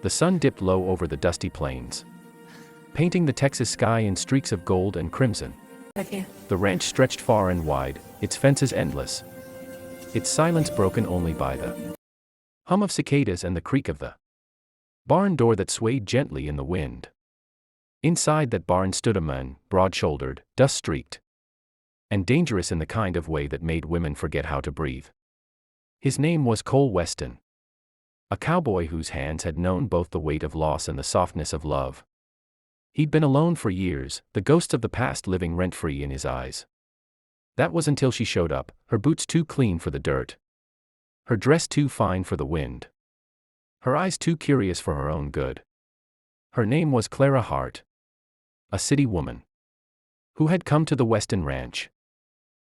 The sun dipped low over the dusty plains, painting the Texas sky in streaks of gold and crimson. The ranch stretched far and wide, its fences endless, its silence broken only by the hum of cicadas and the creak of the barn door that swayed gently in the wind. Inside that barn stood a man, broad-shouldered, dust-streaked, and dangerous in the kind of way that made women forget how to breathe. His name was Cole Weston, a cowboy whose hands had known both the weight of loss and the softness of love. He'd been alone for years, the ghosts of the past living rent-free in his eyes. That was until she showed up, her boots too clean for the dirt, her dress too fine for the wind, her eyes too curious for her own good. Her name was Clara Hart, a city woman who had come to the Weston Ranch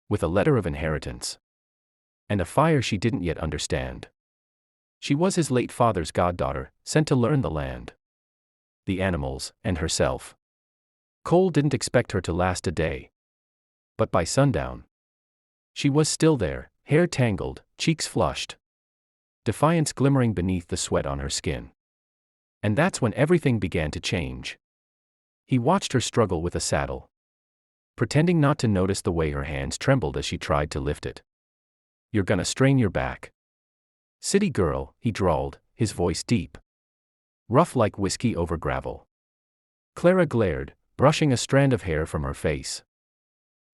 with a letter of inheritance and a fire she didn't yet understand. She was his late father's goddaughter, sent to learn the land, the animals, and herself. Cole didn't expect her to last a day. But by sundown, she was still there, hair tangled, cheeks flushed, defiance glimmering beneath the sweat on her skin. And that's when everything began to change. He watched her struggle with a saddle, pretending not to notice the way her hands trembled as she tried to lift it. "You're gonna strain your back." "City girl," he drawled, his voice deep, rough like whiskey over gravel. Clara glared, brushing a strand of hair from her face.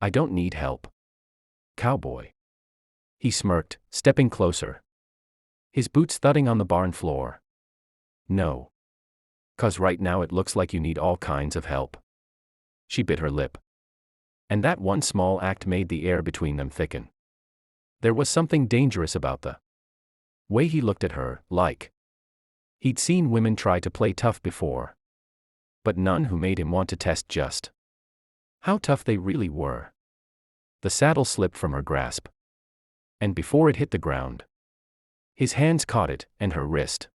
"I don't need help." "Cowboy." He smirked, stepping closer, his boots thudding on the barn floor. "No. 'Cause right now it looks like you need all kinds of help." She bit her lip. And that one small act made the air between them thicken. There was something dangerous about the way he looked at her, like he'd seen women try to play tough before, but none who made him want to test just how tough they really were. The saddle slipped from her grasp, and before it hit the ground, his hands caught it, and her wrist.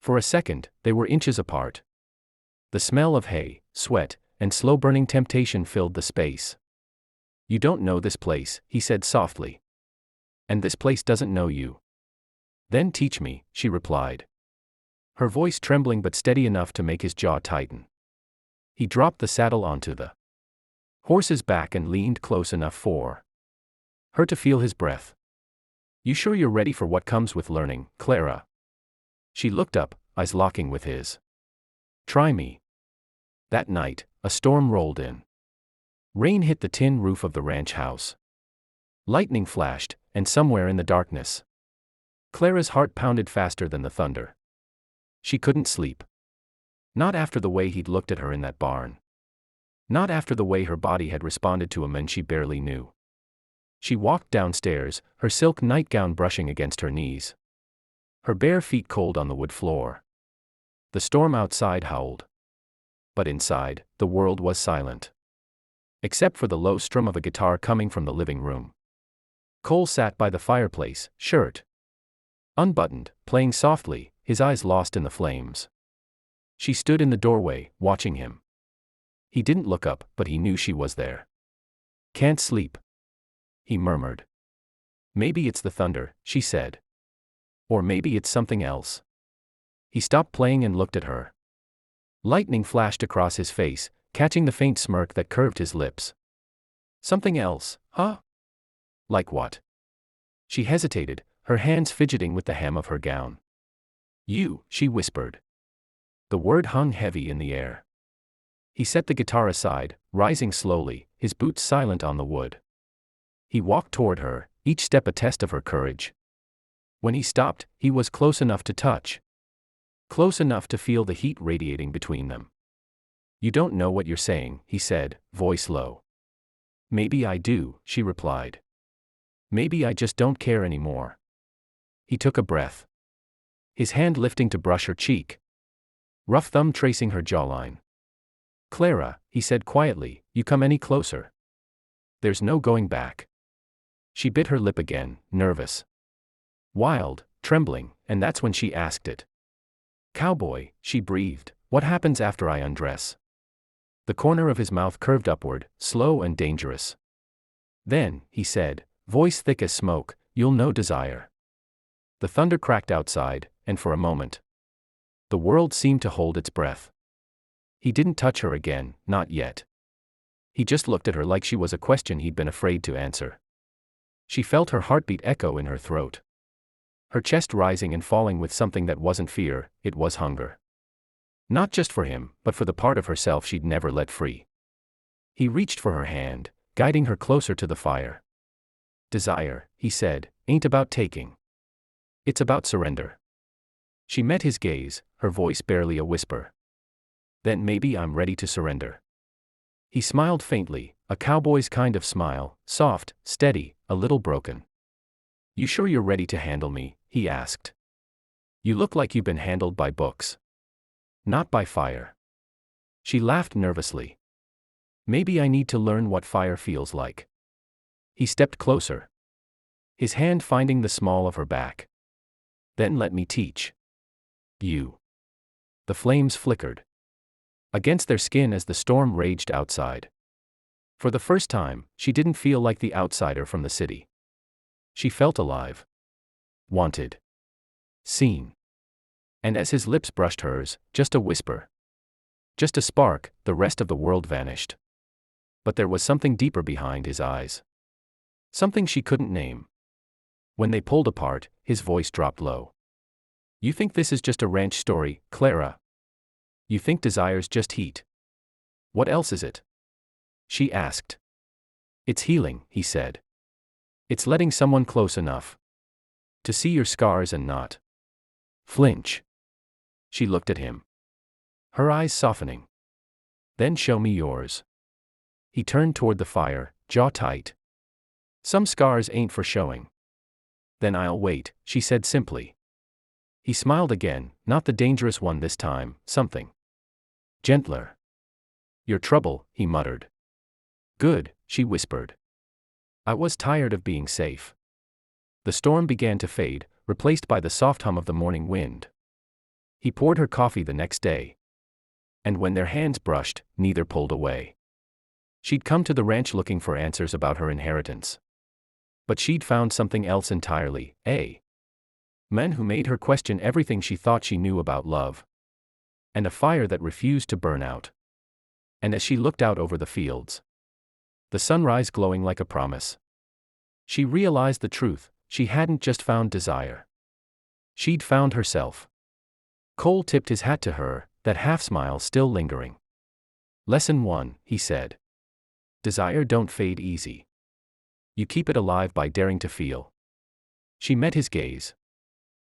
For a second, they were inches apart. The smell of hay, sweat, and slow-burning temptation filled the space. "You don't know this place," he said softly. "And this place doesn't know you." "Then teach me," she replied, her voice trembling but steady enough to make his jaw tighten. He dropped the saddle onto the horse's back and leaned close enough for her to feel his breath. "You sure you're ready for what comes with learning, Clara?" She looked up, eyes locking with his. "Try me." That night, a storm rolled in. Rain hit the tin roof of the ranch house. Lightning flashed, and somewhere in the darkness, Clara's heart pounded faster than the thunder. She couldn't sleep. Not after the way he'd looked at her in that barn. Not after the way her body had responded to a man she barely knew. She walked downstairs, her silk nightgown brushing against her knees, her bare feet cold on the wood floor. The storm outside howled, but inside, the world was silent, except for the low strum of a guitar coming from the living room. Cole sat by the fireplace, shirt unbuttoned, playing softly, his eyes lost in the flames. She stood in the doorway, watching him. He didn't look up, but he knew she was there. "Can't sleep," he murmured. "Maybe it's the thunder," she said. "Or maybe it's something else." He stopped playing and looked at her. Lightning flashed across his face, catching the faint smirk that curved his lips. "Something else, huh? Like what?" She hesitated, her hands fidgeting with the hem of her gown. "You," she whispered. The word hung heavy in the air. He set the guitar aside, rising slowly, his boots silent on the wood. He walked toward her, each step a test of her courage. When he stopped, he was close enough to touch. Close enough to feel the heat radiating between them. "You don't know what you're saying," he said, voice low. "Maybe I do," she replied. "Maybe I just don't care anymore." He took a breath, his hand lifting to brush her cheek, rough thumb tracing her jawline. "Clara," he said quietly, "you come any closer, there's no going back." She bit her lip again, nervous, wild, trembling, and that's when she asked it. "Cowboy," she breathed, "what happens after I undress?" The corner of his mouth curved upward, slow and dangerous. "Then," he said, voice thick as smoke, "you'll know desire." The thunder cracked outside, and for a moment, The world seemed to hold its breath. He didn't touch her again, not yet. He just looked at her like she was a question he'd been afraid to answer. She felt her heartbeat echo in her throat. Her chest rising and falling with something that wasn't fear, it was hunger. Not just for him, but for the part of herself she'd never let free. He reached for her hand, guiding her closer to the fire. Desire, he said, ain't about taking. It's about surrender. She met his gaze, her voice barely a whisper. Then maybe I'm ready to surrender. He smiled faintly, a cowboy's kind of smile, soft, steady, a little broken. You sure you're ready to handle me? He asked. You look like you've been handled by books. Not by fire. She laughed nervously. Maybe I need to learn what fire feels like. He stepped closer, his hand finding the small of her back. Then let me teach you. The flames flickered against their skin as the storm raged outside. For the first time, she didn't feel like the outsider from the city. She felt alive. Wanted. Seen. And as his lips brushed hers, just a whisper. Just a spark, the rest of the world vanished. But there was something deeper behind his eyes. Something she couldn't name. When they pulled apart, his voice dropped low. You think this is just a ranch story, Clara? You think desire's just heat? What else is it? She asked. It's healing, he said. It's letting someone close enough to see your scars and not flinch. She looked at him, her eyes softening. Then show me yours. He turned toward the fire, jaw tight. Some scars ain't for showing. Then I'll wait, she said simply. He smiled again, not the dangerous one this time, something gentler. Your trouble, he muttered. Good, she whispered. I was tired of being safe. The storm began to fade, replaced by the soft hum of the morning wind. He poured her coffee the next day. And when their hands brushed, neither pulled away. She'd come to the ranch looking for answers about her inheritance. But she'd found something else entirely, men who made her question everything she thought she knew about love. And a fire that refused to burn out. And as she looked out over the fields, the sunrise glowing like a promise, she realized the truth. She hadn't just found desire. She'd found herself. Cole tipped his hat to her, that half-smile still lingering. Lesson 1, he said. Desire don't fade easy. You keep it alive by daring to feel. She met his gaze,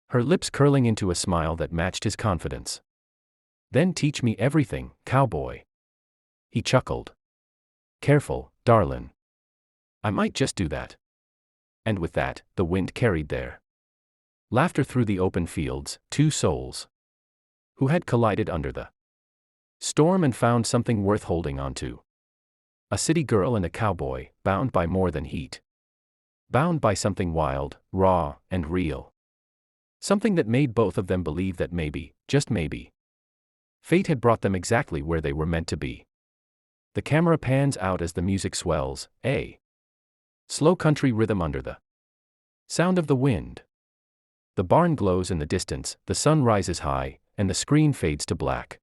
her lips curling into a smile that matched his confidence. Then teach me everything, cowboy. He chuckled. Careful, darlin'. I might just do that. And with that, the wind carried their laughter through the open fields, two souls who had collided under the storm and found something worth holding on to. A city girl and a cowboy, bound by more than heat. Bound by something wild, raw, and real. Something that made both of them believe that maybe, just maybe, fate had brought them exactly where they were meant to be. The camera pans out as the music swells, a slow country rhythm under the sound of the wind. The barn glows in the distance, the sun rises high, and the screen fades to black.